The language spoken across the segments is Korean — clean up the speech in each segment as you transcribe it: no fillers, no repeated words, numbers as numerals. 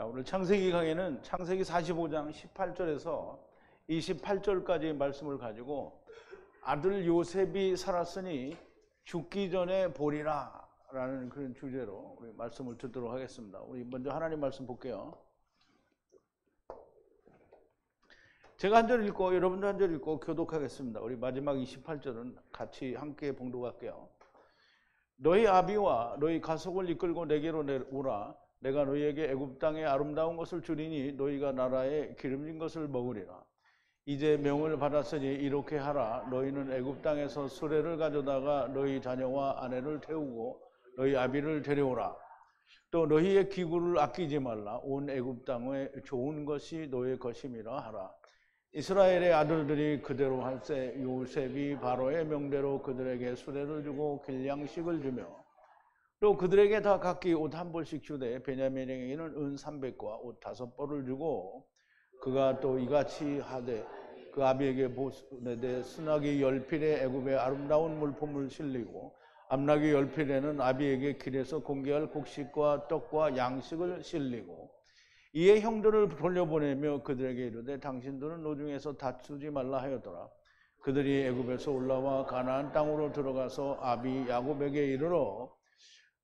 자, 오늘 창세기 강의는 창세기 45장 18절에서 28절까지의 말씀을 가지고 아들 요셉이 살았으니 죽기 전에 보리라 라는 그런 주제로 우리 말씀을 듣도록 하겠습니다. 우리 먼저 하나님 말씀 볼게요. 제가 한 절 읽고 여러분도 한 절 읽고 교독하겠습니다. 우리 마지막 28절은 같이 함께 봉독할게요. 너희 아비와 너희 가속을 이끌고 내게로 오라. 내가 너희에게 애굽 땅의 아름다운 것을 주리니 너희가 나라에 기름진 것을 먹으리라. 이제 명을 받았으니 이렇게 하라. 너희는 애굽 땅에서 수레를 가져다가 너희 자녀와 아내를 태우고 너희 아비를 데려오라. 또 너희의 기구를 아끼지 말라. 온 애굽 땅에 좋은 것이 너의 것임이라 하라. 이스라엘의 아들들이 그대로 할세. 요셉이 바로의 명대로 그들에게 수레를 주고 길냥식을 주며 또 그들에게 다 각기 옷 한 벌씩 주되 베냐민에게는 은 300과 옷 5벌을 주고 그가 또 이같이 하되 그 아비에게 보내되 스나기 10필에 애굽의 아름다운 물품을 실리고 암나기 10필에는 아비에게 길에서 공개할 곡식과 떡과 양식을 실리고 이에 형들을 돌려보내며 그들에게 이르되 당신들은 노중에서 다투지 말라 하였더라. 그들이 애굽에서 올라와 가나안 땅으로 들어가서 아비 야곱에게 이르러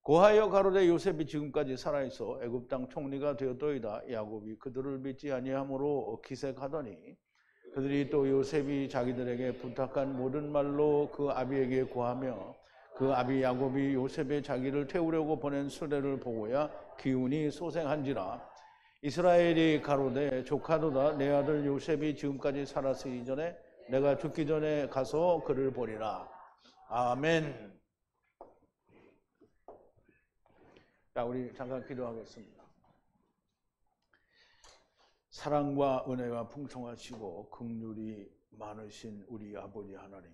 고하여 가로되 요셉이 지금까지 살아있어 애굽 땅 총리가 되었더이다. 야곱이 그들을 믿지 아니하므로 기색하더니 그들이 또 요셉이 자기들에게 부탁한 모든 말로 그 아비에게 고하며 그 아비 야곱이 요셉의 자기를 태우려고 보낸 수레를 보고야 기운이 소생한지라. 이스라엘이 가로되 조카도다. 내 아들 요셉이 지금까지 살았으니 이전에 내가 죽기 전에 가서 그를 보리라. 아멘. 자, 우리 잠깐 기도하겠습니다. 사랑과 은혜가 풍성하시고 긍휼이 많으신 우리 아버지 하나님,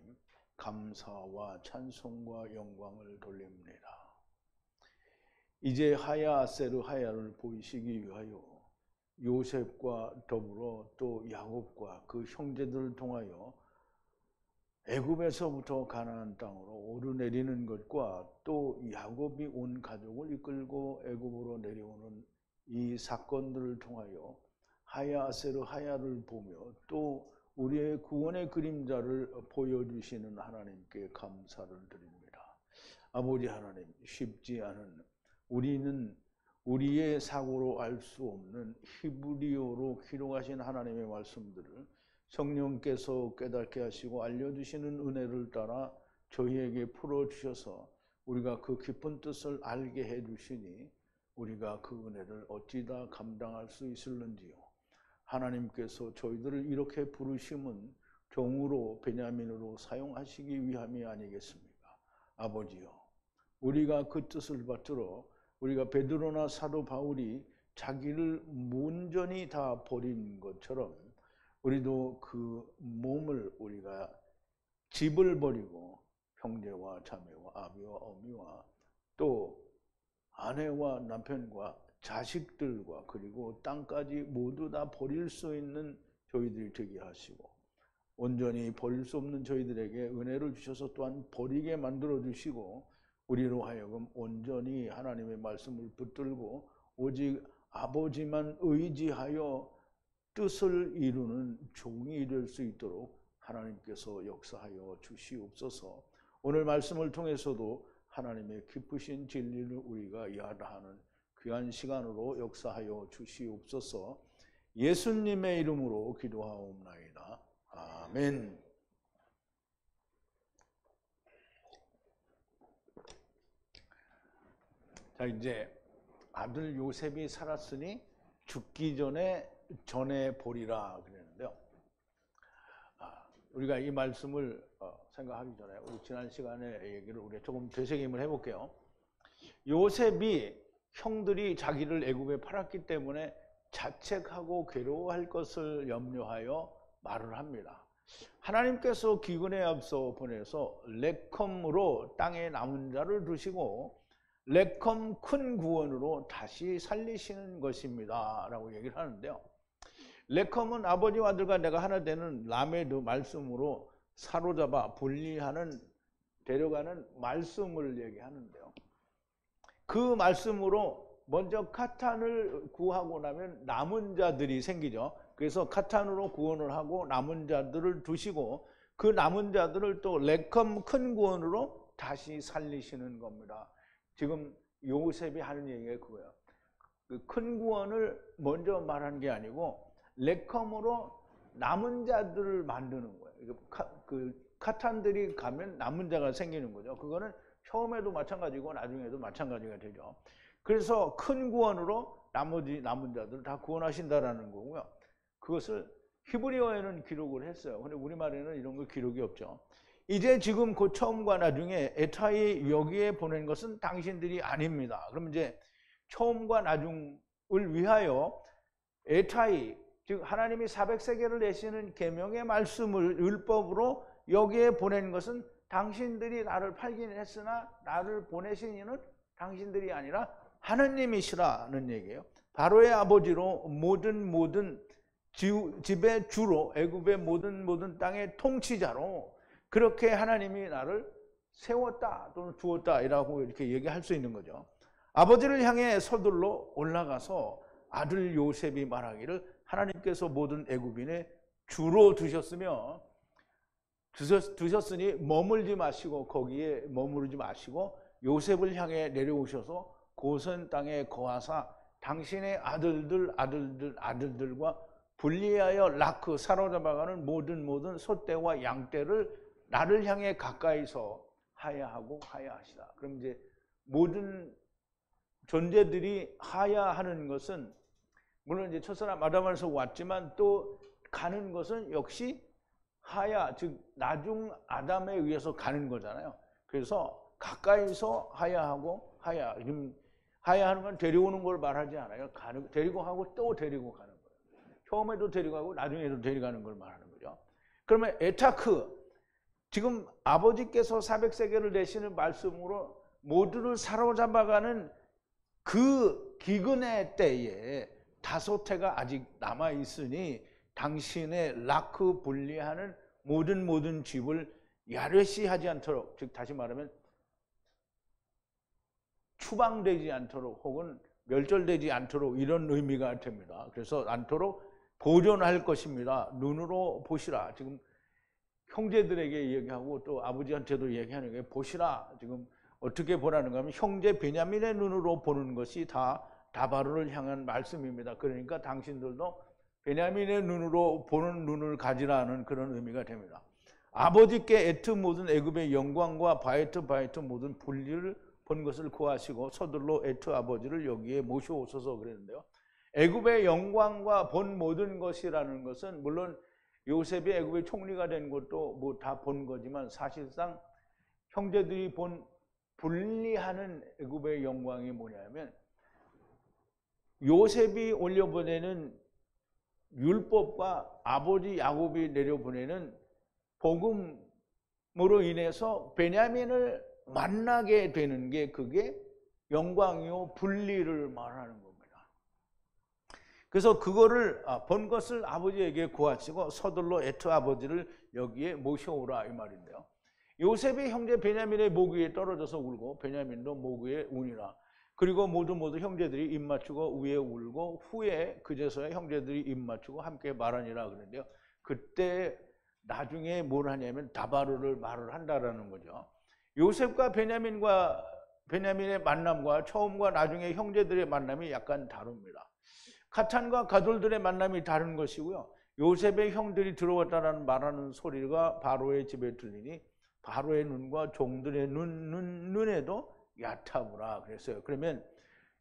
감사와 찬송과 영광을 돌립니다. 이제 하야 아세르 하야를 보이시기 위하여 요셉과 더불어 또 야곱과 그 형제들을 통하여 애굽에서부터 가나안 땅으로 오르내리는 것과 또 야곱이 온 가족을 이끌고 애굽으로 내려오는 이 사건들을 통하여 하야 아세르 하야를 보며 또 우리의 구원의 그림자를 보여주시는 하나님께 감사를 드립니다. 아버지 하나님, 쉽지 않은 우리는 우리의 사고로 알 수 없는 히브리어로 기록하신 하나님의 말씀들을 성령께서 깨닫게 하시고 알려주시는 은혜를 따라 저희에게 풀어주셔서 우리가 그 깊은 뜻을 알게 해주시니 우리가 그 은혜를 어찌다 감당할 수 있을는지요. 하나님께서 저희들을 이렇게 부르심은 종으로 베냐민으로 사용하시기 위함이 아니겠습니까? 아버지요, 우리가 그 뜻을 받들어 우리가 베드로나 사도 바울이 자기를 온전히 다 버린 것처럼 우리도 그 몸을 우리가 집을 버리고 형제와 자매와 아비와 어미와 또 아내와 남편과 자식들과 그리고 땅까지 모두 다 버릴 수 있는 저희들이 되게 하시고 온전히 버릴 수 없는 저희들에게 은혜를 주셔서 또한 버리게 만들어 주시고 우리로 하여금 온전히 하나님의 말씀을 붙들고 오직 아버지만 의지하여 뜻을 이루는 종이 될 수 있도록 하나님께서 역사하여 주시옵소서. 오늘 말씀을 통해서도 하나님의 기쁘신 진리를 우리가 이해하는 귀한 시간으로 역사하여 주시옵소서. 예수님의 이름으로 기도하옵나이다. 아멘. 자, 이제 아들 요셉이 살았으니 죽기 전에 보리라 그랬는데요. 우리가 이 말씀을 생각하기 전에 우리 지난 시간에 얘기를 우리 조금 되새김을 해볼게요. 요셉이 형들이 자기를 애굽에 팔았기 때문에 자책하고 괴로워할 것을 염려하여 말을 합니다. 하나님께서 기근에 앞서 보내서 레컴으로 땅에 남은 자를 두시고 레컴 큰 구원으로 다시 살리시는 것입니다 라고 얘기를 하는데요. 레컴은 아버지와 아들과 내가 하나 되는 라메드 말씀으로 사로잡아 분리하는 데려가는 말씀을 얘기하는데요. 그 말씀으로 먼저 카탄을 구하고 나면 남은 자들이 생기죠. 그래서 카탄으로 구원을 하고 남은 자들을 두시고 그 남은 자들을 또 레컴 큰 구원으로 다시 살리시는 겁니다. 지금 요셉이 하는 얘기가 그거예요. 그 큰 구원을 먼저 말하는 게 아니고 레컴으로 남은 자들을 만드는 거예요. 그 카탄들이 가면 남은 자가 생기는 거죠. 그거는 처음에도 마찬가지고 나중에도 마찬가지가 되죠. 그래서 큰 구원으로 나머지 남은 자들 다 구원하신다라는 거고요. 그것을 히브리어에는 기록을 했어요. 근데 우리말에는 이런 거 기록이 없죠. 이제 지금 그 처음과 나중에 에타이 여기에 보낸 것은 당신들이 아닙니다. 그럼 이제 처음과 나중을 위하여 에타이, 즉 하나님이 400세계를 내시는 계명의 말씀을 율법으로 여기에 보낸 것은 당신들이 나를 팔긴 했으나 나를 보내신 이는 당신들이 아니라 하느님이시라는 얘기예요. 바로의 아버지로 모든 집의 주로 애굽의 모든 땅의 통치자로 그렇게 하나님이 나를 세웠다 또는 주었다라고 이렇게 얘기할 수 있는 거죠. 아버지를 향해 서둘러 올라가서 아들 요셉이 말하기를 하나님께서 모든 애굽인의 주로 두셨으며 두셨으니 머물지 마시고 거기에 머무르지 마시고 요셉을 향해 내려오셔서 고센 땅에 거하사 당신의 아들들과 분리하여 라크 사로잡아가는 모든 소떼와 양떼를 나를 향해 가까이서 하야하고 하야하시라. 그럼 이제 모든 존재들이 하야하는 것은 물론 이제 첫사람 아담에서 왔지만 또 가는 것은 역시 하야, 즉 나중 아담에 의해서 가는 거잖아요. 그래서 가까이서 하야하고 하야하는 건 데려오는 걸 말하지 않아요. 데리고 가고 또 데리고 가는 거예요. 처음에도 데리고 가고 나중에도 데려가는 걸 말하는 거죠. 그러면 에타크, 지금 아버지께서 400세계를 내시는 말씀으로 모두를 사로잡아가는 그 기근의 때에 다소태가 아직 남아있으니 당신의 라크 분리하는 모든 집을 야릇이 하지 않도록, 즉 다시 말하면 추방되지 않도록 혹은 멸절되지 않도록 이런 의미가 됩니다. 그래서 않도록 보존할 것입니다. 눈으로 보시라. 지금 형제들에게 얘기하고 또 아버지한테도 얘기하는 게 보시라. 지금 어떻게 보라는 가 하면 형제 베냐민의 눈으로 보는 것이 다 다바로를 향한 말씀입니다. 그러니까 당신들도 베냐민의 눈으로 보는 눈을 가지라는 그런 의미가 됩니다. 아버지께 에트 모든 애굽의 영광과 바에트 모든 분리를 본 것을 구하시고 서둘러 에트 아버지를 여기에 모셔오소서 그랬는데요. 애굽의 영광과 본 모든 것이라는 것은 물론 요셉이 애굽의 총리가 된 것도 뭐 다 본 거지만 사실상 형제들이 본 분리하는 애굽의 영광이 뭐냐면 요셉이 올려보내는 율법과 아버지 야곱이 내려보내는 복음으로 인해서 베냐민을 만나게 되는 게 그게 영광이요 분리를 말하는 겁니다. 그래서 그거를 본 것을 아버지에게 구하시고 서둘러 에트 아버지를 여기에 모셔오라 이 말인데요. 요셉이 형제 베냐민의 목 위에 떨어져서 울고 베냐민도 목 위에 우니라. 그리고 모두 형제들이 입 맞추고 위에 울고 후에 그제서야 형제들이 입 맞추고 함께 말하니라 그러는데요. 그때 나중에 뭘 하냐면 다바로를 말을 한다라는 거죠. 요셉과 베냐민의 만남과 처음과 나중에 형제들의 만남이 약간 다릅니다. 카탄과 가돌들의 만남이 다른 것이고요. 요셉의 형들이 들어왔다라는 말하는 소리가 바로의 집에 들리니 바로의 눈과 종들의 눈에도 야타부라 그랬어요. 그러면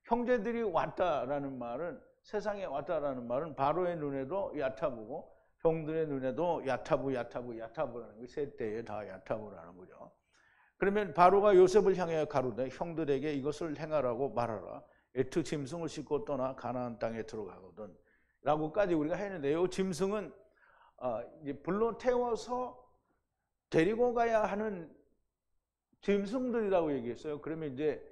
형제들이 왔다라는 말은 세상에 왔다라는 말은 바로의 눈에도 야타부고 종들의 눈에도 야타부라는 게 세 때에 다 야타부라는 거죠. 그러면 바로가 요셉을 향해 가로되 형들에게 이것을 행하라고 말하라. 에트 짐승을 싣고 떠나 가나안 땅에 들어가거든 라고까지 우리가 했는데요. 짐승은 이제 불로 태워서 데리고 가야 하는 짐승들이라고 얘기했어요. 그러면 이제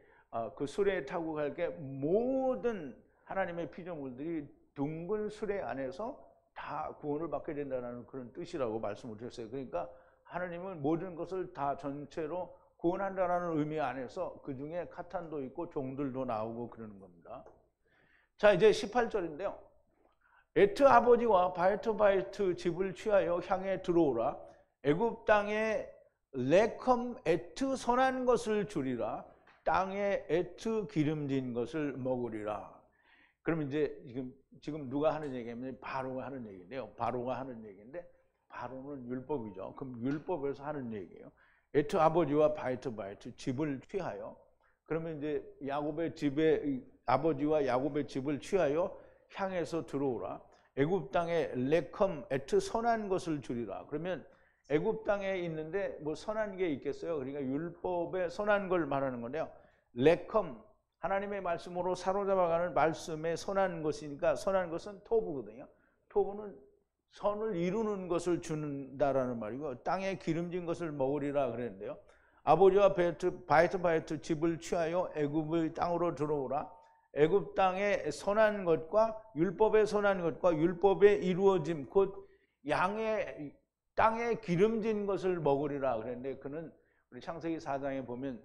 그 수레에 타고 갈 게 모든 하나님의 피조물들이 둥근 수레 안에서 다 구원을 받게 된다는 그런 뜻이라고 말씀을 드렸어요. 그러니까 하나님은 모든 것을 다 전체로 구원한다라는 의미 안에서 그 중에 카탄도 있고 종들도 나오고 그러는 겁니다. 자, 이제 18절인데요. 에트 아버지와 바이트 집을 취하여 향해 들어오라. 애굽 땅에 레컴 에트 선한 것을 주리라. 땅에 에트 기름진 것을 먹으리라. 그럼 이제 지금 누가 하는 얘기냐면 바로가 하는 얘기인데요. 바로가 하는 얘기인데 바로는 율법이죠. 그럼 율법에서 하는 얘기예요. 에트 아버지와 바이트 집을 취하여, 그러면 이제 야곱의 집에 아버지와 야곱의 집을 취하여 향해서 들어오라. 애굽 땅에 레컴 에트 선한 것을 주리라. 그러면 애굽 땅에 있는데 뭐 선한 게 있겠어요? 그러니까 율법에 선한 걸 말하는 건데요. 레컴, 하나님의 말씀으로 사로잡아가는 말씀에 선한 것이니까 선한 것은 토부거든요. 토부는 선을 이루는 것을 주는다라는 말이고, 땅에 기름진 것을 먹으리라 그랬는데요. 아버지와 바이트 집을 취하여 애굽의 땅으로 들어오라. 애굽 땅의 선한 것과 율법의 선한 것과 율법의 이루어짐, 곧 양의 땅에 기름진 것을 먹으리라 그랬는데, 그는 우리 창세기 4장에 보면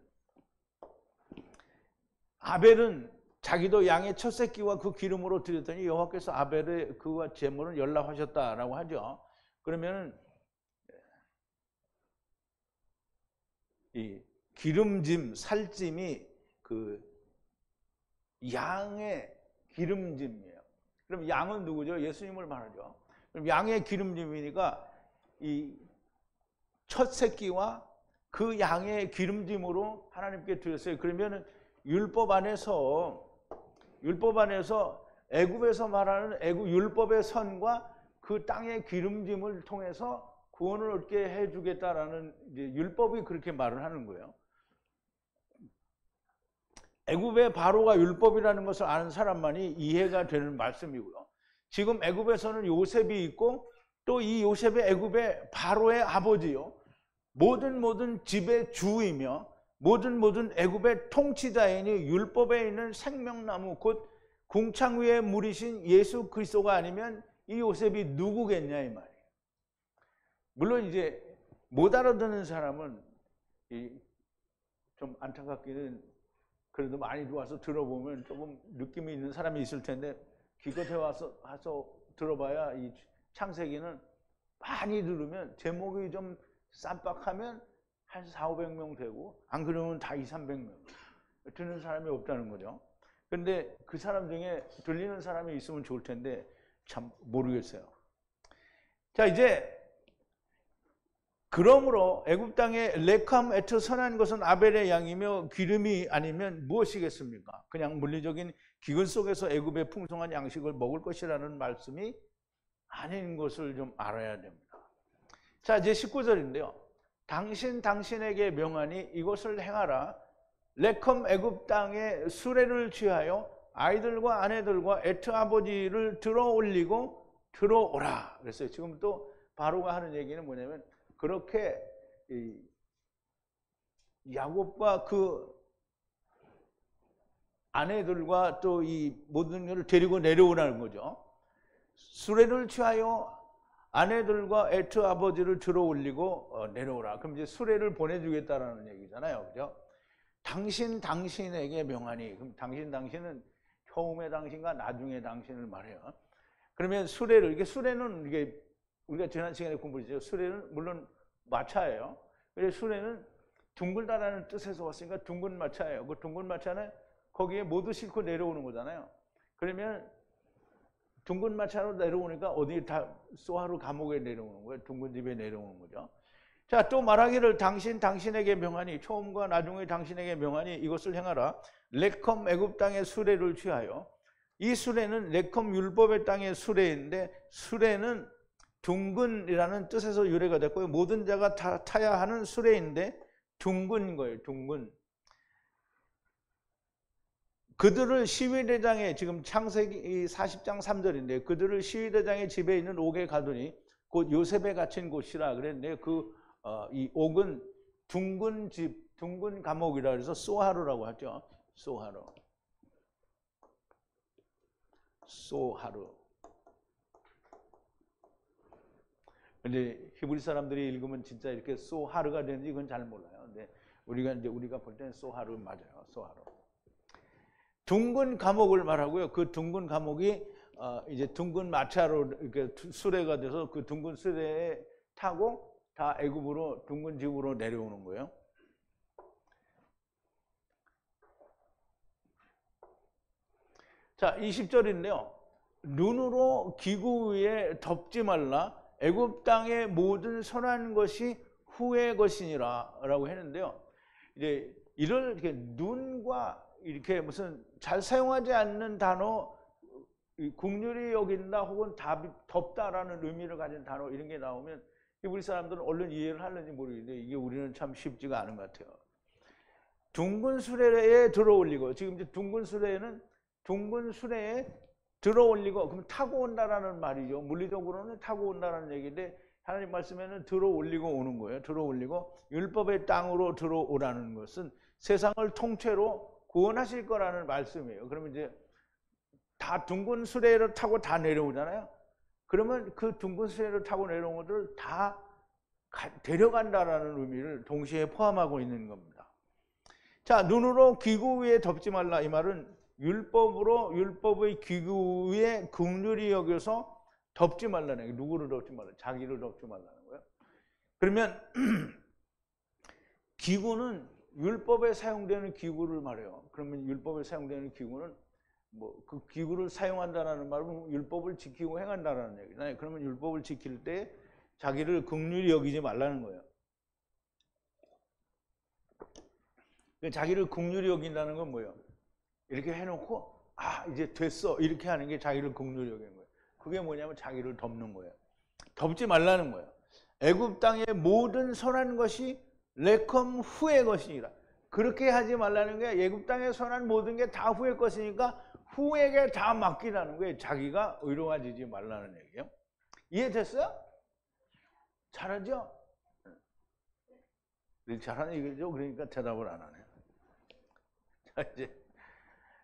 아벨은 자기도 양의 첫 새끼와 그 기름으로 드렸더니 여호와께서 아벨의 그와 제물을 열납하셨다라고 하죠. 그러면 이 기름짐, 살짐이 그 양의 기름짐이에요. 그럼 양은 누구죠? 예수님을 말하죠. 그럼 양의 기름짐이니까 이 첫 새끼와 그 양의 기름짐으로 하나님께 드렸어요. 그러면 율법 안에서 애굽에서 말하는 애굽 율법의 선과 그 땅의 기름짐을 통해서 구원을 얻게 해주겠다라는 이제 율법이 그렇게 말을 하는 거예요. 애굽의 바로가 율법이라는 것을 아는 사람만이 이해가 되는 말씀이고요. 지금 애굽에서는 요셉이 있고 또 이 요셉의 애굽의 바로의 아버지요. 모든 집의 주이며 모든 애굽의 통치자이니 율법에 있는 생명나무 곧 궁창 위에 물이신 예수 그리스도가 아니면 이 요셉이 누구겠냐 이 말이에요. 물론 이제 못 알아듣는 사람은 좀 안타깝기는 그래도 많이 와서 들어보면 조금 느낌이 있는 사람이 있을 텐데, 기껏해 와서 들어봐야 이 창세기는 많이 들으면 제목이 좀 쌈박하면 한 400-500명 되고 안 그러면 다 200-300명 듣는 사람이 없다는 거죠. 근데 그 사람 중에 들리는 사람이 있으면 좋을 텐데 참 모르겠어요. 자, 이제 그러므로 애굽 땅에 레캄 에트 선한 것은 아벨의 양이며 기름이 아니면 무엇이겠습니까? 그냥 물리적인 기근 속에서 애굽의 풍성한 양식을 먹을 것이라는 말씀이 아닌 것을 좀 알아야 됩니다. 자, 이제 19절인데요. 당신에게 명하니 이것을 행하라. 레컴 애굽 땅에 수레를 취하여 아이들과 아내들과 에트 아버지를 들어올리고 들어오라. 그랬어요. 지금 또 바로가 하는 얘기는 뭐냐면, 그렇게 야곱과 그 아내들과 또 이 모든 것을 데리고 내려오라는 거죠. 수레를 취하여 아내들과 에트 아버지를 들어올리고 내려오라. 그럼 이제 수레를 보내주겠다라는 얘기잖아요, 그죠? 당신에게 명하니. 그럼 당신은 처음의 당신과 나중의 당신을 말해요. 그러면 수레는 이게 우리가 지난 시간에 공부했죠. 수레는 물론 마차예요. 그래서 수레는 둥글다라는 뜻에서 왔으니까 둥근 마차예요. 그 둥근 마차는 거기에 모두 싣고 내려오는 거잖아요. 그러면 둥근 마차로 내려오니까 어디 다 소하루 감옥에 내려오는 거예요. 둥근 집에 내려오는 거죠. 자, 또 말하기를 당신에게 명하니, 처음과 나중에 당신에게 명하니 이것을 행하라. 레컴 애굽 땅의 수레를 취하여. 이 수레는 레컴 율법의 땅의 수레인데, 수레는 둥근이라는 뜻에서 유래가 됐고요. 모든 자가 다 타야 하는 수레인데 둥근 거예요. 둥근. 그들을 시위대장에, 지금 창세기 40장 3절인데 그들을 시위대장의 집에 있는 옥에 가두니 곧 요셉에 갇힌 곳이라 그랬는데, 이 옥은 둥근 집, 둥근 감옥이라 해서 소하루라고 하죠. 소하루. 근데 히브리 사람들이 읽으면 진짜 이렇게 소하루가 되는지 그건 잘 몰라요. 근데 우리가 볼 때는 소하르 맞아요. 소하르. 둥근 감옥을 말하고요. 그 둥근 감옥이 이제 둥근 마차로 이렇게 수레가 돼서 그 둥근 수레에 타고 다 애굽으로 둥근 집으로 내려오는 거예요. 자, 20절인데요. 눈으로 기구 위에 덮지 말라. 애굽 땅의 모든 선한 것이 후의 것이니라라고 했는데요. 이제 이렇게 눈과 이렇게 무슨 잘 사용하지 않는 단어, 긍휼히 여긴다 혹은 덮다라는 의미를 가진 단어 이런 게 나오면 우리 사람들은 얼른 이해를 하는지 모르겠는데 이게 우리는 참 쉽지가 않은 것 같아요. 둥근 수레에 들어올리고, 지금 이제 둥근 수레에는 둥근 수레에 들어올리고, 그럼 타고 온다라는 말이죠. 물리적으로는 타고 온다라는 얘기인데 하나님 말씀에는 들어올리고 오는 거예요. 들어올리고 율법의 땅으로 들어오라는 것은 세상을 통째로 구원하실 거라는 말씀이에요. 그러면 이제 다 둥근 수레를 타고 다 내려오잖아요. 그러면 그 둥근 수레를 타고 내려온 것들을 다 데려간다라는 의미를 동시에 포함하고 있는 겁니다. 자, 눈으로 기구 위에 덮지 말라. 이 말은 율법의 기구 위에 긍휼히 여겨서 덮지 말라는 거예요. 누구를 덮지 말라? 자기를 덮지 말라는 거예요. 그러면 기구는 율법에 사용되는 기구를 말해요. 그러면 율법에 사용되는 기구는 뭐 그 기구를 사용한다라는 말은 율법을 지키고 행한다라는 얘기잖아요. 그러면 율법을 지킬 때 자기를 긍휼히 여기지 말라는 거예요. 자기를 긍휼히 여긴다는 건 뭐예요? 이렇게 해놓고 이제 됐어 이렇게 하는 게 자기를 긍휼히 여기는 거예요. 그게 뭐냐면 자기를 덮는 거예요. 덮지 말라는 거예요. 애굽 땅의 모든 선한 것이 레컴 후의 것이니라. 그렇게 하지 말라는 게 애굽 땅의 선한 모든 게 다 후의 것이니까 후에게 다 맡기라는 거예요. 자기가 의로워지지 말라는 얘기예요. 이해됐어요? 잘하죠? 잘하는 얘기죠. 그러니까 대답을 안 하네요. 자, 이제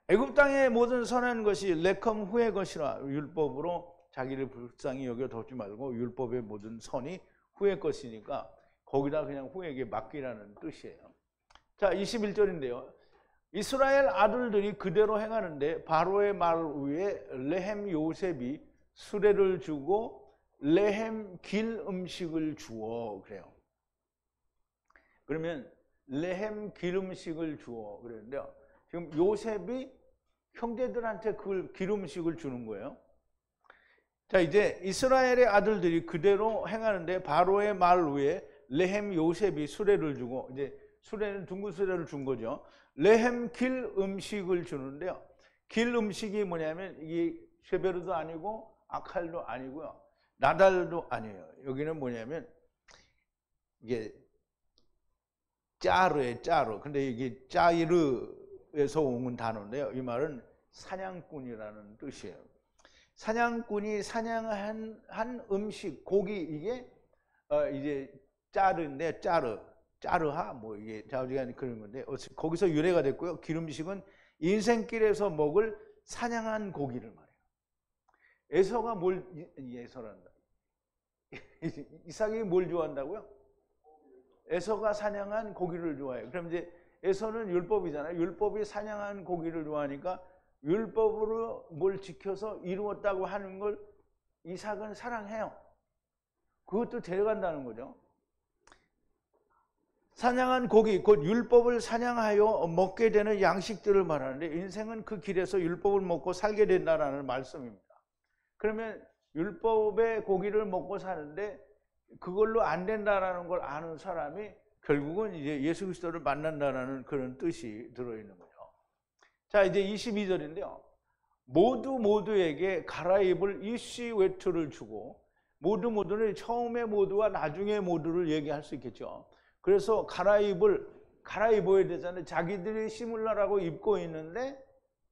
애굽 땅의 모든 선한 것이 레컴 후의 것이라. 율법으로 자기를 불쌍히 여겨 덮지 말고 율법의 모든 선이 후의 것이니까 거기다 그냥 후에게 맡기라는 뜻이에요. 자, 21절인데요. 이스라엘 아들들이 그대로 행하는데 바로의 말 위에 레헴 요셉이 수레를 주고 레헴 길 음식을 주어 그래요. 그러면 레헴 길 음식을 주어 그랬는데요. 지금 요셉이 형제들한테 그 길 음식을 주는 거예요. 자, 이제 이스라엘의 아들들이 그대로 행하는데 바로의 말 위에 레헴 요셉이 수레를 주고, 이제 수레는 둥근 수레를 준 거죠. 레헴 길 음식을 주는데요. 길 음식이 뭐냐면 이게 쉐베르도 아니고 아칼도 아니고요. 나달도 아니에요. 여기는 뭐냐면 이게 짜르예요, 짜르. 근데 이게 짜이르에서 온 단어인데요. 이 말은 사냥꾼이라는 뜻이에요. 사냥꾼이 사냥한 음식, 고기, 이게 이제 짜르인데 짜르하 뭐 이게 좌우지간 그런 건데 거기서 유래가 됐고요. 기름식은 인생길에서 먹을 사냥한 고기를 말해요. 에서가 뭘 예서란다. 이삭이 뭘 좋아한다고요? 에서가 사냥한 고기를 좋아해요. 그럼 이제 에서는 율법이잖아요. 율법이 사냥한 고기를 좋아하니까 율법으로 뭘 지켜서 이루었다고 하는 걸 이삭은 사랑해요. 그것도 데려간다는 거죠. 사냥한 고기, 곧 율법을 사냥하여 먹게 되는 양식들을 말하는데 인생은 그 길에서 율법을 먹고 살게 된다는 말씀입니다. 그러면 율법의 고기를 먹고 사는데 그걸로 안 된다는 걸 아는 사람이 결국은 이제 예수 그리스도를 만난다는 그런 뜻이 들어있는 거죠. 자, 이제 22절인데요. 모두에게 갈아입을 이시 외투를 주고, 모두는 처음에 모두와 나중에 모두를 얘기할 수 있겠죠. 그래서 갈아입어야 되잖아요. 자기들이 심으려고 입고 있는데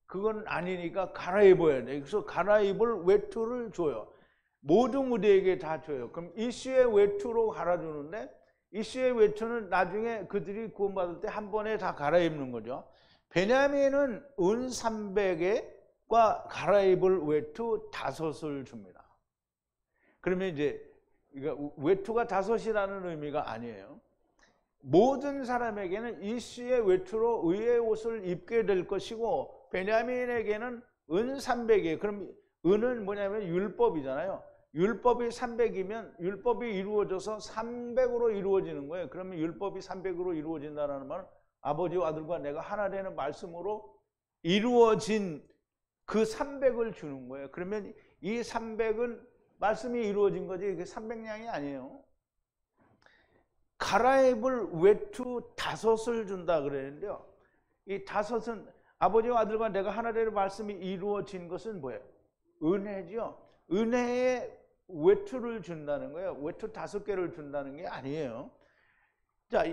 그건 아니니까 갈아입어야 돼. 그래서 갈아입을 외투를 줘요. 모두 무대에게 다 줘요. 그럼 이시의 외투로 갈아주는데 이시의 외투는 나중에 그들이 구원받을 때 한 번에 다 갈아입는 거죠. 베냐민은 은 300개과 갈아입을 외투 5을 줍니다. 그러면 이제 외투가 5이라는 의미가 아니에요. 모든 사람에게는 이씨의 외투로 의의 옷을 입게 될 것이고 베냐민에게는 은 300이에요. 그럼 은은 뭐냐면 율법이잖아요. 율법이 300이면 율법이 이루어져서 300으로 이루어지는 거예요. 그러면 율법이 300으로 이루어진다는 말은 아버지와 아들과 내가 하나 되는 말씀으로 이루어진 그 300을 주는 거예요. 그러면 이 300은 말씀이 이루어진 거지 이게 300냥이 아니에요. 갈아입을 외투 5을 준다 그랬는데요. 이 5은 아버지와 아들과 내가 하나 되는 말씀이 이루어진 것은 뭐예요? 은혜죠. 은혜의 외투를 준다는 거예요. 외투 5개를 준다는 게 아니에요. 자,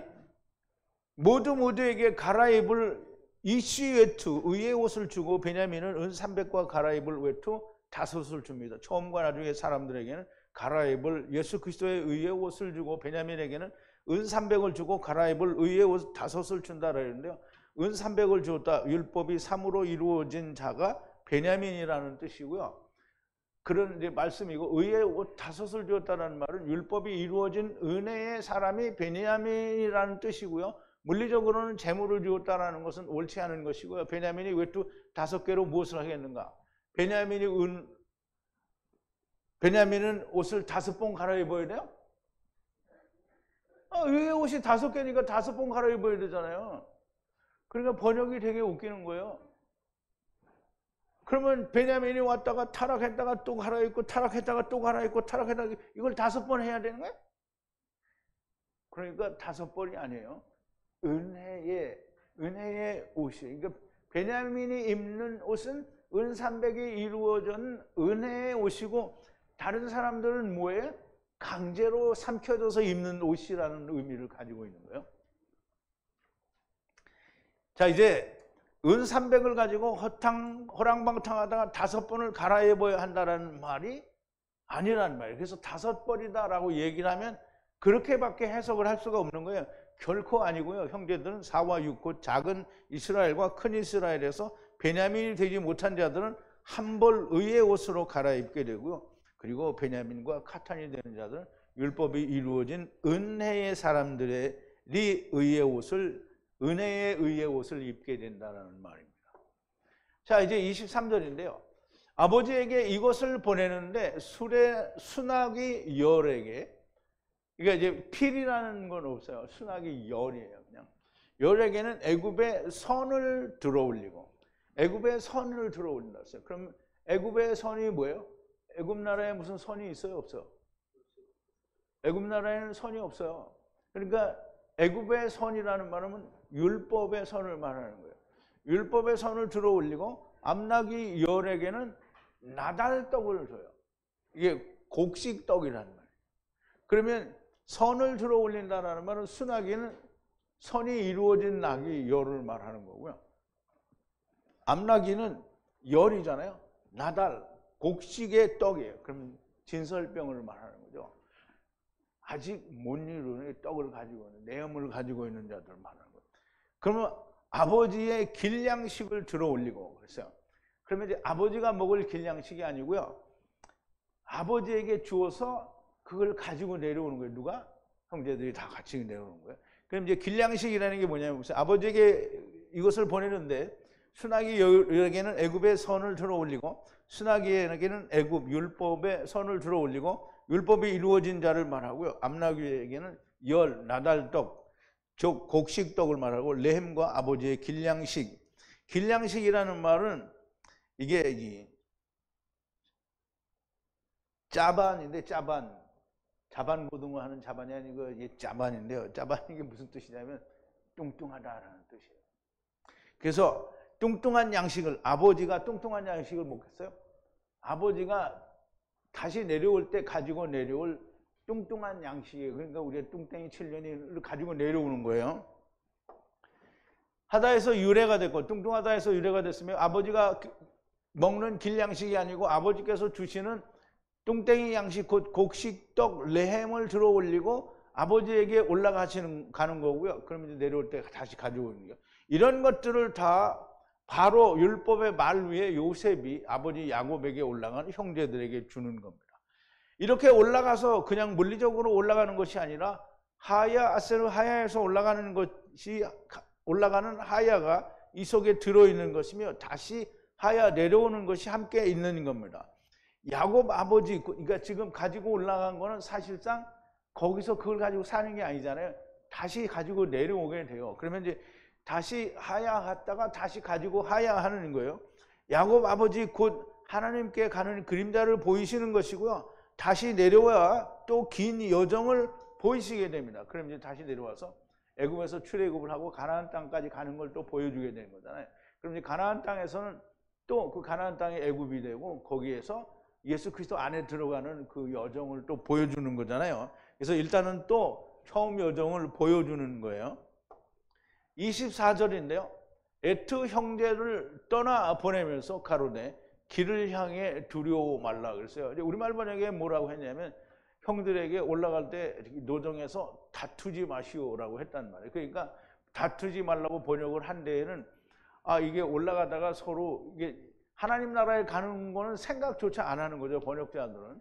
모두에게 갈아입을 이씨 외투, 의의 옷을 주고 베냐민은 은 300과 갈아입을 외투 5을 줍니다. 처음과 나중에 사람들에게는 갈아입을 예수 그리스도의 의의 옷을 주고 베냐민에게는 은 300을 주고 갈아입을 의의 옷 5을 준다 그러는데요. 은 300을 주었다. 율법이 3으로 이루어진 자가 베냐민이라는 뜻이고요. 그런 이제 말씀이고 의의 옷 5을 주었다는 말은 율법이 이루어진 은혜의 사람이 베냐민이라는 뜻이고요. 물리적으로는 재물을 주었다라는 것은 옳지 않은 것이고요. 베냐민이 외투 5개로 무엇을 하겠는가? 베냐민은 옷을 5번 갈아입어야 돼요? 의의 옷이 5개니까 5번 갈아입어야 되잖아요. 그러니까 번역이 되게 웃기는 거예요. 그러면 베냐민이 왔다가 타락했다가 또 갈아입고 타락했다가 또 갈아입고 타락했다가 이걸 5번 해야 되는 거예요? 그러니까 5번이 아니에요. 은혜의 옷이. 그러니까 베냐민이 입는 옷은 은 300이 이루어진 은혜의 옷이고 다른 사람들은 뭐예요? 강제로 삼켜져서 입는 옷이라는 의미를 가지고 있는 거예요. 자, 이제 은 300을 가지고 허랑방탕하다가 5번을 갈아입어야 한다는 말이 아니란 말이에요. 그래서 5번이다라고 얘기를 하면 그렇게밖에 해석을 할 수가 없는 거예요. 결코 아니고요. 형제들은 4와 6, 곧 작은 이스라엘과 큰 이스라엘에서 베냐민이 되지 못한 자들은 한 벌 의의 옷으로 갈아입게 되고요. 그리고 베냐민과 카탄이 되는 자들은 율법이 이루어진 은혜의 사람들의 은혜의 의의 옷을 입게 된다는 말입니다. 자, 이제 23절인데요. 아버지에게 이것을 보내는데 수낙이 열에게, 그러니까 이제 필이라는 건 없어요. 수낙이 열이에요. 그냥 열에게는 애굽의 선을 들어올리고, 애굽의 선을 들어올린다 했어요. 그럼 애굽의 선이 뭐예요? 애굽 나라에 무슨 선이 있어요? 없어요? 애굽 나라에는 선이 없어요. 그러니까 애굽의 선이라는 말은 율법의 선을 말하는 거예요. 율법의 선을 들어올리고 암나기 열에게는 나달떡을 줘요. 이게 곡식떡이라는 말이에요. 그러면 선을 들어올린다는 말은 수나기는 선이 이루어진 낙이 열을 말하는 거고요. 암나기는 열이잖아요. 나달, 곡식의 떡이에요. 그럼 진설병을 말하는 거죠. 아직 못 이루는 떡을 가지고 있는, 내염을 가지고 있는 자들을 말하는 거예요. 그러면 아버지의 길양식을 들어올리고 그랬어요. 그러면 이제 아버지가 먹을 길양식이 아니고요. 아버지에게 주어서 그걸 가지고 내려오는 거예요. 누가? 형제들이 다 같이 내려오는 거예요. 그럼 이제 길양식이라는 게 뭐냐면 아버지에게 이것을 보내는데 수나기에게는 애굽의 선을 들어올리고 수나기에게는 애굽 율법의 선을 들어올리고 율법이 이루어진 자를 말하고요. 암나기에게는 열, 나달떡, 즉 곡식떡을 말하고 레헴과 아버지의 길양식. 길양식이라는 말은 이게 짜반인데 자반 고등어 하는 자반이 아니고 이게 짜반인데요. 짜반이 이게 무슨 뜻이냐면 뚱뚱하다라는 뜻이에요. 그래서 뚱뚱한 양식을, 아버지가 뚱뚱한 양식을 먹겠어요? 아버지가 다시 내려올 때 가지고 내려올 뚱뚱한 양식이에요. 그러니까 우리가 뚱땡이 7년이 가지고 내려오는 거예요. 하다에서 유래가 됐고, 뚱뚱하다에서 유래가 됐으면 아버지가 먹는 길양식이 아니고 아버지께서 주시는 뚱땡이 양식, 곧 곡식떡 레헴을 들어 올리고 아버지에게 가는 거고요. 그러면 이제 내려올 때 다시 가지고 오는 거예요. 이런 것들을 다 바로 율법의 말 위에 요셉이 아버지 야곱에게 올라간 형제들에게 주는 겁니다. 이렇게 올라가서 그냥 물리적으로 올라가는 것이 아니라 하야 아세르 하야에서 올라가는 하야가 이 속에 들어있는 것이며 다시 하야 내려오는 것이 함께 있는 겁니다. 야곱 아버지, 그러니까 지금 가지고 올라간 거는 사실상 거기서 그걸 가지고 사는 게 아니잖아요. 다시 가지고 내려오게 돼요. 그러면 이제 다시 하야 갔다가 다시 가지고 하야 하는 거예요. 야곱 아버지 곧 하나님께 가는 그림자를 보이시는 것이고요. 다시 내려와 또 긴 여정을 보이시게 됩니다. 그럼 이제 다시 내려와서 애굽에서 출애굽을 하고 가나안 땅까지 가는 걸 또 보여주게 되는 거잖아요. 그럼 이제 가나안 땅에서는 또 그 가나안 땅이 애굽이 되고 거기에서 예수 그리스도 안에 들어가는 그 여정을 또 보여주는 거잖아요. 그래서 일단은 또 처음 여정을 보여주는 거예요. 24절인데요. 에트 형제를 떠나 보내면서 가로되 길을 향해 두려워 말라 그랬어요. 우리말 번역에 뭐라고 했냐면 형들에게 올라갈 때 노정에서 다투지 마시오라고 했단 말이에요. 그러니까 다투지 말라고 번역을 한 데에는 이게 올라가다가 서로 이게 하나님 나라에 가는 거는 생각조차 안 하는 거죠. 번역자들은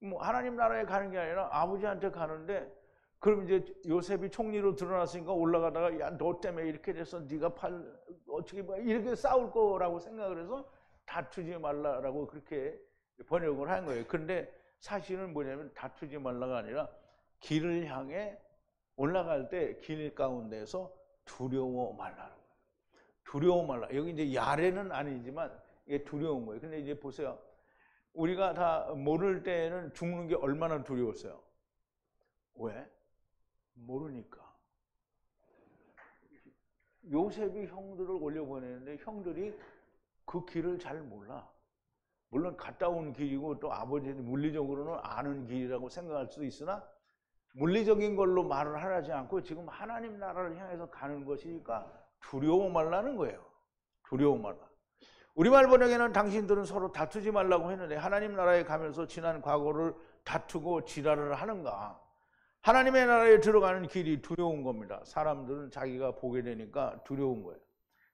뭐 하나님 나라에 가는 게 아니라 아버지한테 가는데, 그럼 이제 요셉이 총리로 드러났으니까 올라가다가 야 너 때문에 이렇게 돼서 네가 어떻게 뭐 이렇게 싸울 거라고 생각을 해서 다투지 말라라고 그렇게 번역을 한 거예요. 그런데 사실은 뭐냐면 다투지 말라가 아니라 길을 향해 올라갈 때 길 가운데서 두려워 말라는 거예요. 두려워 말라. 여기 이제 야레는 아니지만 이게 두려운 거예요. 근데 이제 보세요. 우리가 다 모를 때에는 죽는 게 얼마나 두려웠어요. 왜? 모르니까. 요셉이 형들을 올려보내는데 형들이 그 길을 잘 몰라. 물론 갔다 온 길이고 또 아버지는 물리적으로는 아는 길이라고 생각할 수도 있으나 물리적인 걸로 말을 하지 않고 지금 하나님 나라를 향해서 가는 것이니까 두려워 말라는 거예요. 두려워 말라. 우리말 번역에는 당신들은 서로 다투지 말라고 했는데 하나님 나라에 가면서 지난 과거를 다투고 지랄을 하는가? 하나님의 나라에 들어가는 길이 두려운 겁니다. 사람들은 자기가 보게 되니까 두려운 거예요.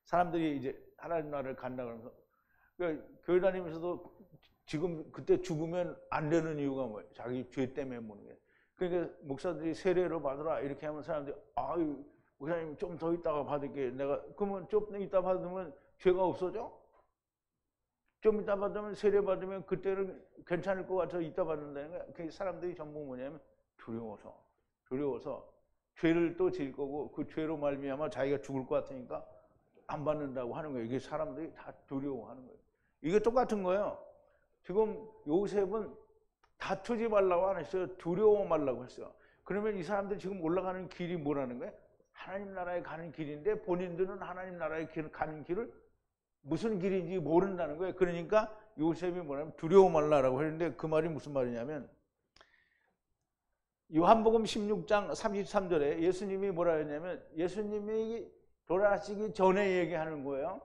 사람들이 이제 하나님 나라를 간다 그러면서 그러니까 교회 다니면서도 지금 그때 죽으면 안 되는 이유가 뭐예요? 자기 죄 때문에 보는 거예요. 그러니까 목사들이 세례로 받으라 이렇게 하면 사람들이 아유 목사님 좀 더 있다가 받을게. 내가 그러면 좀 이따 받으면 죄가 없어져? 좀 이따 받으면 세례 받으면 그때는 괜찮을 것 같아서 이따 받는다는 거야. 그 사람들이 전부 뭐냐면 두려워서 죄를 또 지을 거고 그 죄로 말미암아 자기가 죽을 것 같으니까 안 받는다고 하는 거예요. 이게 사람들이 다 두려워하는 거예요. 이게 똑같은 거예요. 지금 요셉은 다투지 말라고 안 했어요. 두려워 말라고 했어요. 그러면 이 사람들이 지금 올라가는 길이 뭐라는 거예요? 하나님 나라에 가는 길인데 본인들은 하나님 나라에 가는 길을 무슨 길인지 모른다는 거예요. 그러니까 요셉이 뭐냐면 두려워 말라라고 했는데 그 말이 무슨 말이냐면 요한복음 16장 33절에 예수님이 뭐라 했냐면 예수님이 돌아가시기 전에 얘기하는 거예요.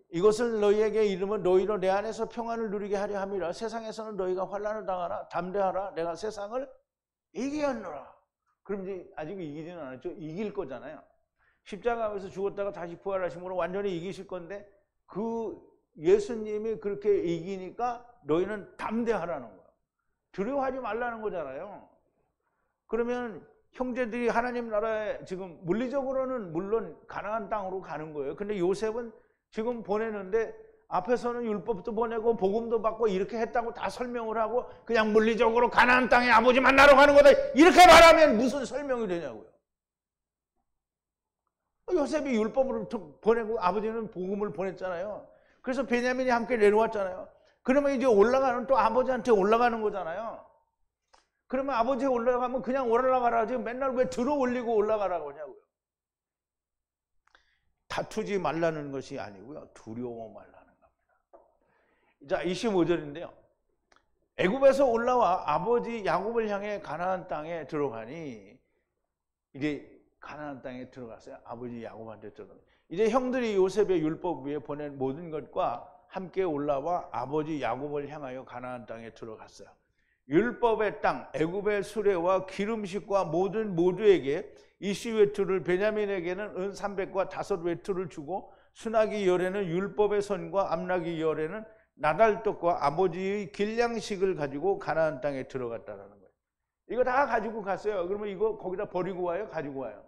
이것을 너희에게 이르면 너희로 내 안에서 평안을 누리게 하려 함이라. 세상에서는 너희가 환난을 당하라. 담대하라. 내가 세상을 이기었노라. 그럼 이제 아직 이기지는 않았죠. 이길 거잖아요. 십자가에서 죽었다가 다시 부활하심으로 완전히 이기실 건데 그 예수님이 그렇게 이기니까 너희는 담대하라는 거예요. 두려워하지 말라는 거잖아요. 그러면 형제들이 하나님 나라에 지금 물리적으로는 물론 가나안 땅으로 가는 거예요. 근데 요셉은 지금 보내는데 앞에서는 율법도 보내고 복음도 받고 이렇게 했다고 다 설명을 하고 그냥 물리적으로 가나안 땅에 아버지 만나러 가는 거다 이렇게 말하면 무슨 설명이 되냐고요. 요셉이 율법을 보내고 아버지는 복음을 보냈잖아요. 그래서 베냐민이 함께 내려왔잖아요. 그러면 이제 올라가는 또 아버지한테 올라가는 거잖아요. 그러면 아버지 올라가면 그냥 올라가라 하지 맨날 왜 들어 올리고 올라가라고 하냐고요. 다투지 말라는 것이 아니고요. 두려워 말라는 겁니다. 자, 25절인데요. 애굽에서 올라와 아버지 야곱을 향해 가나안 땅에 들어가니 이제 가나안 땅에 들어갔어요. 아버지 야곱한테 들어가니 이제 형들이 요셉의 율법 위에 보낸 모든 것과 함께 올라와 아버지 야곱을 향하여 가나안 땅에 들어갔어요. 율법의 땅 애굽의 수레와 기름식과 모두에게 이시 외투를 베냐민에게는 은 300과 5 외투를 주고 순하기 열에는 율법의 선과 암나기 열에는 나달떡과 아버지의 길냥식을 가지고 가나안 땅에 들어갔다라는 거예요. 이거 다 가지고 갔어요. 그러면 이거 거기다 버리고 와요? 가지고 와요?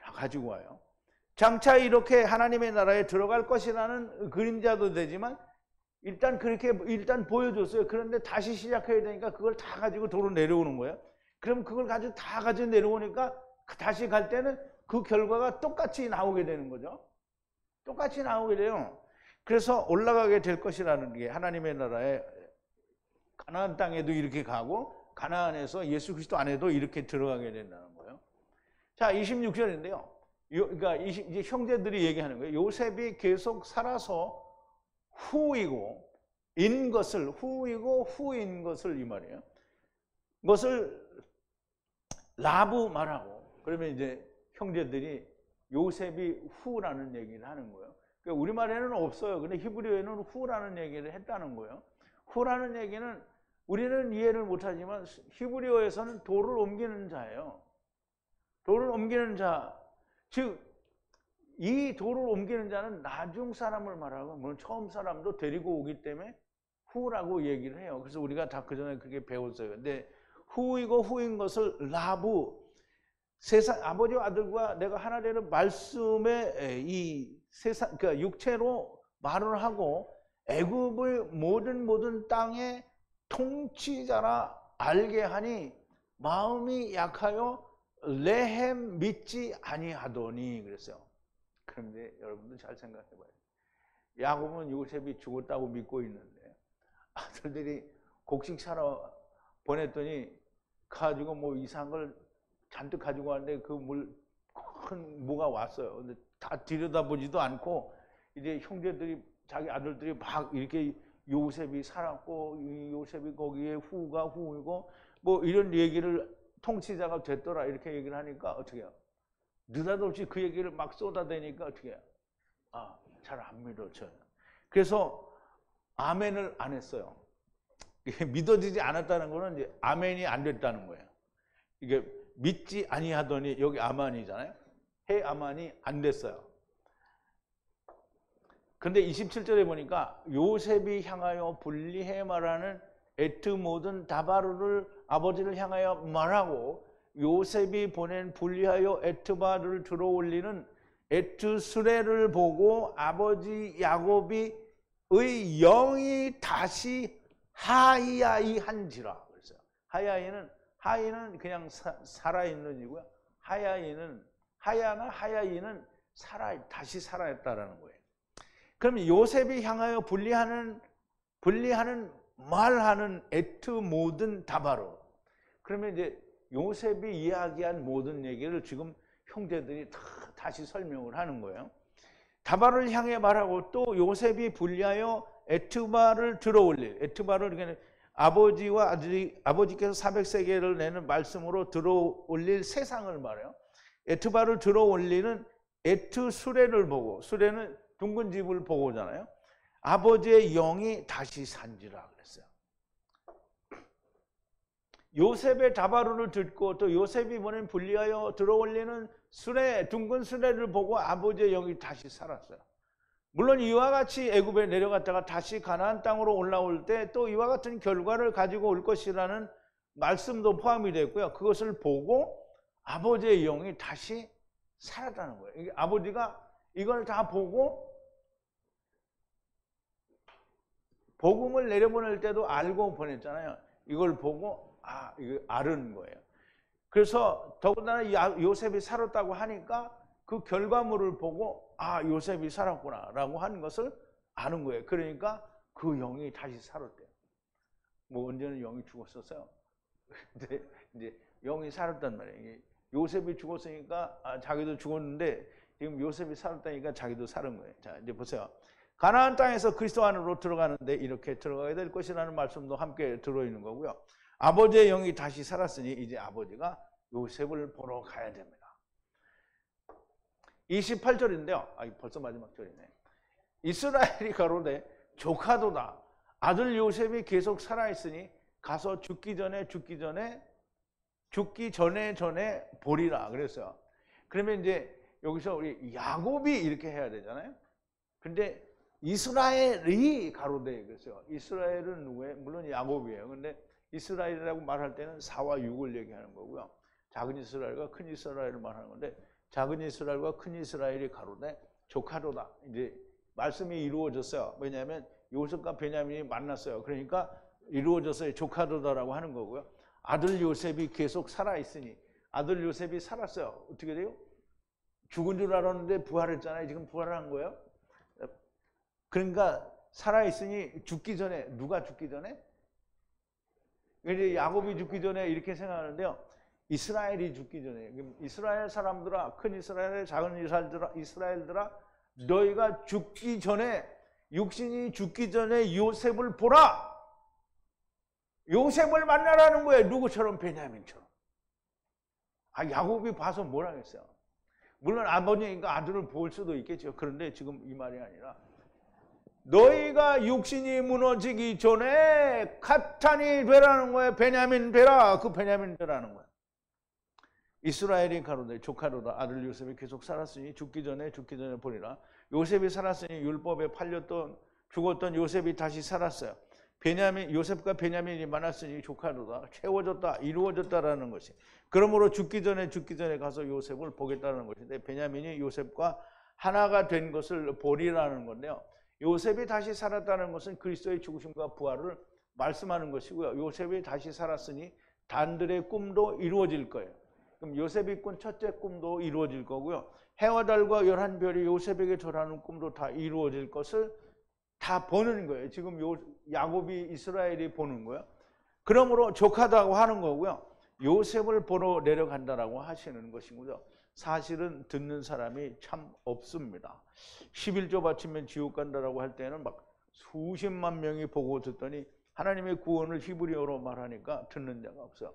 다 가지고 와요. 장차 이렇게 하나님의 나라에 들어갈 것이라는 그림자도 되지만 일단 그렇게 보여줬어요. 그런데 다시 시작해야 되니까 그걸 다 가지고 도로 내려오는 거예요. 그럼 그걸 가지고 다 가지고 내려오니까 다시 갈 때는 그 결과가 똑같이 나오게 되는 거죠. 똑같이 나오게 돼요. 그래서 올라가게 될 것이라는 게 하나님의 나라에 가나안 땅에도 이렇게 가고 가나안에서 예수 그리스도 안에도 이렇게 들어가게 된다는 거예요. 자, 26절인데요. 그러니까 이제 형제들이 얘기하는 거예요. 요셉이 계속 살아서 후이고 인 것을 후이고 후인 것을 이 말이에요. 그것을 라부 말하고 그러면 이제 형제들이 요셉이 후라는 얘기를 하는 거예요. 그러니까 우리말에는 없어요. 근데 히브리어에는 후라는 얘기를 했다는 거예요. 후라는 얘기는 우리는 이해를 못하지만 히브리어에서는 돌을 옮기는 자예요. 돌을 옮기는 자. 즉, 이 돌을 옮기는 자는 나중 사람을 말하고, 물론 처음 사람도 데리고 오기 때문에 후라고 얘기를 해요. 그래서 우리가 다 그전에 그렇게 배웠어요. 근데 후이고 후인 것을 라부, 세상, 아버지와 아들과 내가 하나 되는 말씀에 이 세상, 그러니까 육체로 말을 하고 애굽의 모든 땅의 통치자라 알게 하니 마음이 약하여 레헴 믿지 아니하더니 그랬어요. 그런데 여러분들 잘 생각해봐요. 야곱은 요셉이 죽었다고 믿고 있는데 아들들이 곡식 사러 보냈더니 가지고 뭐 이상한 걸 잔뜩 가지고 왔는데 그 큰 무가 왔어요. 근데 다 들여다보지도 않고 이제 형제들이 자기 아들들이 막 이렇게 요셉이 살았고 요셉이 거기에 후가 후이고 뭐 이런 얘기를 통치자가 됐더라 이렇게 얘기를 하니까 어떻게 해요? 느닷없이 그 얘기를 막 쏟아대니까 어떻게 해요? 잘 안 믿어져요. 그래서 아멘을 안 했어요. 이게 믿어지지 않았다는 거는 이제 아멘이 안 됐다는 거예요. 이게 믿지 아니하더니 여기 아만이잖아요. 해 아만이 안 됐어요. 근데 27절에 보니까 요셉이 향하여 분리해 말하는 에트 모든 다바르를 아버지를 향하여 말하고 요셉이 보낸 분리하여 에트바를 들어올리는 에트스레를 보고 아버지 야곱이 의 영이 다시 하야이 한지라 그랬어요. 하이는 그냥 살아있는 이고요. 하야이는 다시 살아있다라는 거예요. 그럼 요셉이 향하여 분리하는 말하는 에트 모든 다바로. 그러면 이제 요셉이 이야기한 모든 얘기를 지금 형제들이 다시 설명을 하는 거예요. 다바를 향해 말하고 또 요셉이 분리하여 에트바를 들어올릴. 에트바를 아버지와 아버지께서 400세겔을 내는 말씀으로 들어올릴 세상을 말해요. 에트바를 들어올리는 에트수레를 보고 수레는 둥근 집을 보고 오잖아요. 아버지의 영이 다시 산지라 그랬어요. 요셉의 다바루를 듣고 또 요셉이 보낸 분리하여 들어올리는 수레, 둥근 수레를 보고 아버지의 영이 다시 살았어요. 물론 이와 같이 애굽에 내려갔다가 다시 가나안 땅으로 올라올 때 또 이와 같은 결과를 가지고 올 것이라는 말씀도 포함이 됐고요. 그것을 보고 아버지의 영이 다시 살았다는 거예요. 아버지가 이걸 다 보고 복음을 내려보낼 때도 알고 보냈잖아요. 이걸 보고 이거 아는 거예요. 그래서 더군다나 요셉이 살았다고 하니까 그 결과물을 보고 요셉이 살았구나 라고 하는 것을 아는 거예요. 그러니까 그 영이 다시 살았대요. 뭐 언제는 영이 죽었었어요. 근데 이제 영이 살았단 말이에요. 요셉이 죽었으니까 자기도 죽었는데 지금 요셉이 살았다니까 자기도 살은 거예요. 자, 이제 보세요. 가나안 땅에서 그리스도 안으로 들어가는데 이렇게 들어가야 될 것이라는 말씀도 함께 들어있는 거고요. 아버지의 영이 다시 살았으니 이제 아버지가 요셉을 보러 가야 됩니다. 28절인데요. 벌써 마지막 절이네. 이스라엘이 가로되 조카도다. 아들 요셉이 계속 살아있으니 가서 죽기 전에 보리라 그랬어요. 그러면 이제 여기서 우리 야곱이 이렇게 해야 되잖아요. 근데 이스라엘이 가로되 그랬어요. 이스라엘은 누구예요? 물론 야곱이에요. 근데 이스라엘이라고 말할 때는 4와 6을 얘기하는 거고요. 작은 이스라엘과 큰 이스라엘을 말하는 건데, 작은 이스라엘과 큰 이스라엘이 가로되 조카로다. 이제 말씀이 이루어졌어요. 왜냐하면 요셉과 베냐민이 만났어요. 그러니까 이루어졌어요. 조카로다라고 하는 거고요. 아들 요셉이 계속 살아있으니, 아들 요셉이 살았어요. 어떻게 돼요? 죽은 줄 알았는데 부활했잖아요. 지금 부활한 거예요. 그러니까 살아있으니 죽기 전에, 누가 죽기 전에? 이제 야곱이 죽기 전에 이렇게 생각하는데요. 이스라엘이 죽기 전에, 이스라엘 사람들아, 큰 이스라엘, 작은 이스라엘들아, 너희가 죽기 전에, 육신이 죽기 전에 요셉을 보라. 요셉을 만나라는 거예요. 누구처럼? 베냐민처럼. 야곱이 봐서 뭘 하겠어요? 물론 아버지니까 아들을 볼 수도 있겠죠. 그런데 지금 이 말이 아니라, 너희가 육신이 무너지기 전에 가탄이 되라는 거예요. 베냐민 되라. 그 베냐민 되라는 거예요. 이스라엘이 가로되 조카로다. 아들 요셉이 계속 살았으니 죽기 전에 보리라. 요셉이 살았으니 율법에 죽었던 요셉이 다시 살았어요. 요셉과 베냐민이 많았으니 조카로다. 채워졌다, 이루어졌다라는 것이. 그러므로 죽기 전에 가서 요셉을 보겠다는 것인데, 베냐민이 요셉과 하나가 된 것을 보리라는 건데요. 요셉이 다시 살았다는 것은 그리스도의 죽으심과 부활을 말씀하는 것이고요. 요셉이 다시 살았으니 단들의 꿈도 이루어질 거예요. 그럼 요셉이 꾼 첫째 꿈도 이루어질 거고요. 해와 달과 11별이 요셉에게 절하는 꿈도 다 이루어질 것을 다 보는 거예요. 지금 야곱이 이스라엘이 보는 거예요. 그러므로 조카다고 하는 거고요. 요셉을 보러 내려간다라고 하시는 것이고요. 사실은 듣는 사람이 참 없습니다. 11조 바치면 지옥 간다라고 할 때는 막 수십만 명이 보고 듣더니 하나님의 구원을 히브리어로 말하니까 듣는 자가 없어요.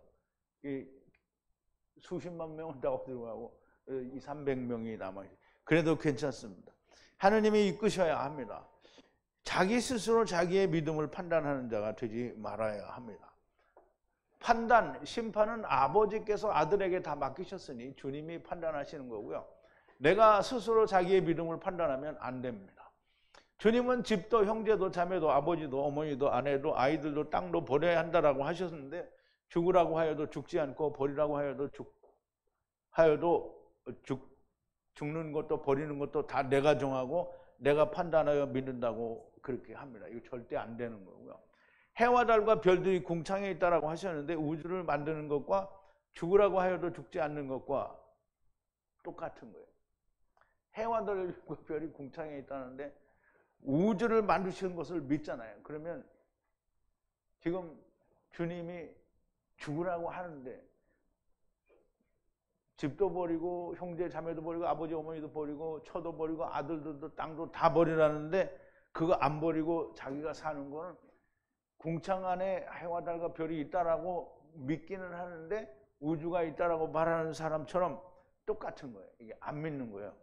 수십만 명은 다 들어가고 300명이 남아있어요. 그래도 괜찮습니다. 하나님이 이끄셔야 합니다. 자기 스스로 자기의 믿음을 판단하는 자가 되지 말아야 합니다. 심판은 아버지께서 아들에게 다 맡기셨으니 주님이 판단하시는 거고요. 내가 스스로 자기의 믿음을 판단하면 안 됩니다. 주님은 집도 형제도 자매도 아버지도 어머니도 아내도 아이들도 땅도 버려야 한다라고 하셨는데, 죽으라고 하여도 죽지 않고 버리라고 하여도 죽는 것도 버리는 것도 다 내가 정하고 내가 판단하여 믿는다고 그렇게 합니다. 이거 절대 안 되는 거고요. 해와 달과 별들이 궁창에 있다라고 하셨는데, 우주를 만드는 것과 죽으라고 하여도 죽지 않는 것과 똑같은 거예요. 해와 달과 별이 궁창에 있다는데 우주를 만드시는 것을 믿잖아요. 그러면 지금 주님이 죽으라고 하는데 집도 버리고 형제 자매도 버리고 아버지 어머니도 버리고 처도 버리고 아들들도 땅도 다 버리라는데, 그거 안 버리고 자기가 사는 거는 궁창 안에 해와 달과 별이 있다라고 믿기는 하는데 우주가 있다라고 말하는 사람처럼 똑같은 거예요. 이게 안 믿는 거예요.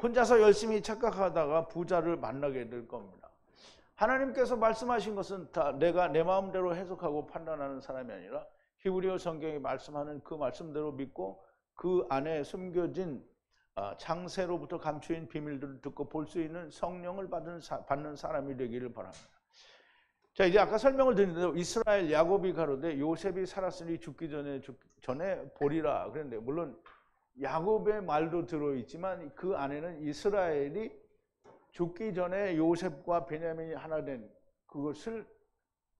혼자서 열심히 착각하다가 부자를 만나게 될 겁니다. 하나님께서 말씀하신 것은 다 내가 내 마음대로 해석하고 판단하는 사람이 아니라 히브리어 성경이 말씀하는 그 말씀대로 믿고 그 안에 숨겨진 창세로부터 감추인 비밀들을 듣고 볼 수 있는 성령을 받는 사람이 되기를 바랍니다. 자, 이제 아까 설명을 드렸는데, 이스라엘 야곱이 가로되 요셉이 살았으니 죽기 전에 보리라 그랬는데, 물론 야곱의 말도 들어있지만 그 안에는 이스라엘이 죽기 전에 요셉과 베냐민이 하나 된 그것을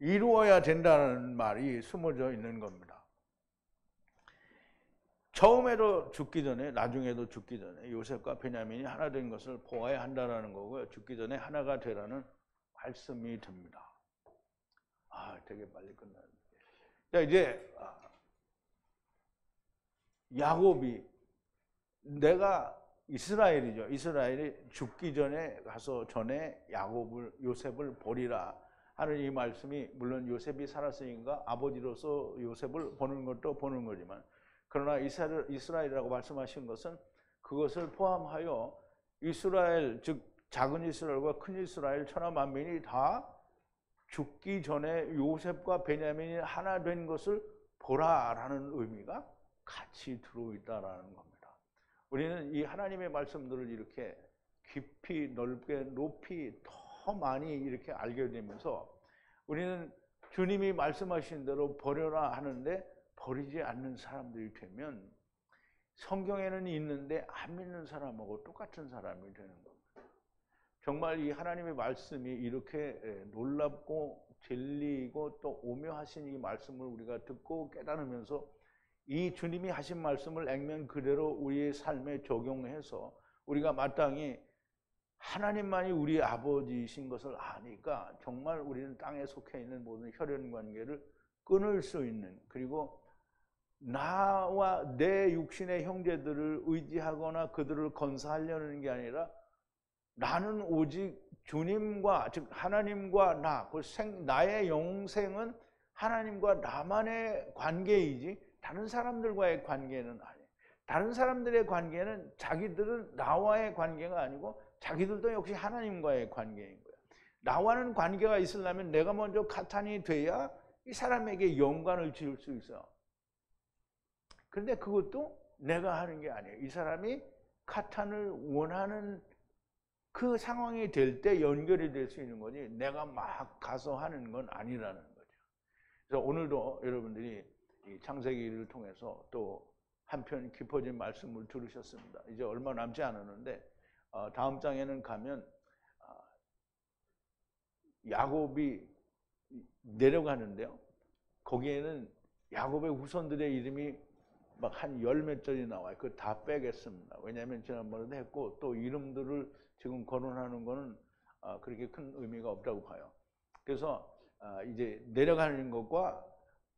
이루어야 된다는 말이 숨어져 있는 겁니다. 처음에도 죽기 전에, 나중에도 죽기 전에 요셉과 베냐민이 하나 된 것을 보아야 한다는 거고요. 죽기 전에 하나가 되라는 말씀이 됩니다. 되게 빨리 끝나네. 자, 이제 야곱이, 내가 이스라엘이죠. 이스라엘이 죽기 전에 가서 요셉을 보리라 하는 이 말씀이, 물론 요셉이 살았으니까 아버지로서 요셉을 보는 것도 보는 거지만, 그러나 이스라엘이라고 말씀하신 것은 그것을 포함하여 이스라엘, 즉 작은 이스라엘과 큰 이스라엘 천하 만민이 다 죽기 전에 요셉과 베냐민이 하나 된 것을 보라라는 의미가 같이 들어있다라는 겁니다. 우리는 이 하나님의 말씀들을 이렇게 깊이 넓게 높이 더 많이 이렇게 알게 되면서 우리는 주님이 말씀하신 대로 버려라 하는데 버리지 않는 사람들이 되면 성경에는 있는데 안 믿는 사람하고 똑같은 사람이 되는 겁니다. 정말 이 하나님의 말씀이 이렇게 놀랍고 진리이고 또 오묘하신 이 말씀을 우리가 듣고 깨달으면서 이 주님이 하신 말씀을 액면 그대로 우리의 삶에 적용해서 우리가 마땅히 하나님만이 우리 아버지이신 것을 아니까 정말 우리는 땅에 속해 있는 모든 혈연 관계를 끊을 수 있는, 그리고 나와 내 육신의 형제들을 의지하거나 그들을 건사하려는 게 아니라 나는 오직 주님과, 즉 하나님과 나의 영생은 하나님과 나만의 관계이지 다른 사람들과의 관계는 아니에요. 다른 사람들의 관계는 자기들은 나와의 관계가 아니고 자기들도 역시 하나님과의 관계인 거예요. 나와는 관계가 있으려면 내가 먼저 가탄이 돼야 이 사람에게 영광을 지을 수 있어요. 그런데 그것도 내가 하는 게 아니에요. 이 사람이 가탄을 원하는 그 상황이 될 때 연결이 될 수 있는 거지 내가 막 가서 하는 건 아니라는 거죠. 그래서 오늘도 여러분들이 이 창세기를 통해서 또 한편 깊어진 말씀을 들으셨습니다. 이제 얼마 남지 않았는데 다음 장에는 가면 야곱이 내려가는데요. 거기에는 야곱의 후손들의 이름이 막 한 열 몇 절이 나와요. 그거 다 빼겠습니다. 왜냐하면 지난번에도 했고 또 이름들을 지금 거론하는 거는 그렇게 큰 의미가 없다고 봐요. 그래서 이제 내려가는 것과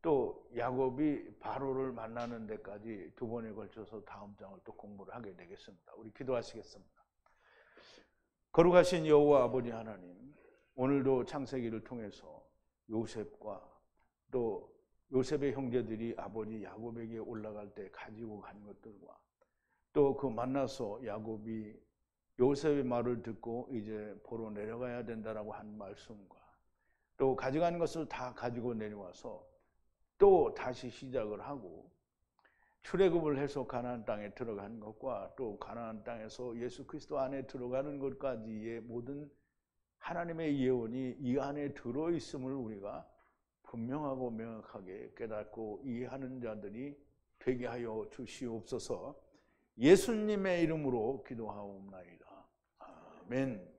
또 야곱이 바로를 만나는 데까지 두 번에 걸쳐서 다음 장을 또 공부를 하게 되겠습니다. 우리 기도하시겠습니다. 거룩하신 여호와 아버지 하나님, 오늘도 창세기를 통해서 요셉과 또 요셉의 형제들이 아버지 야곱에게 올라갈 때 가지고 간 것들과 또 그 만나서 야곱이 요셉의 말을 듣고 이제 보러 내려가야 된다라고 한 말씀과 또 가져간 것을 다 가지고 내려와서 또 다시 시작을 하고 출애굽을 해서 가나안 땅에 들어간 것과 또 가나안 땅에서 예수 그리스도 안에 들어가는 것까지의 모든 하나님의 예언이 이 안에 들어있음을 우리가 분명하고 명확하게 깨닫고 이해하는 자들이 되게 하여 주시옵소서. 예수님의 이름으로 기도하옵나이다. 아멘.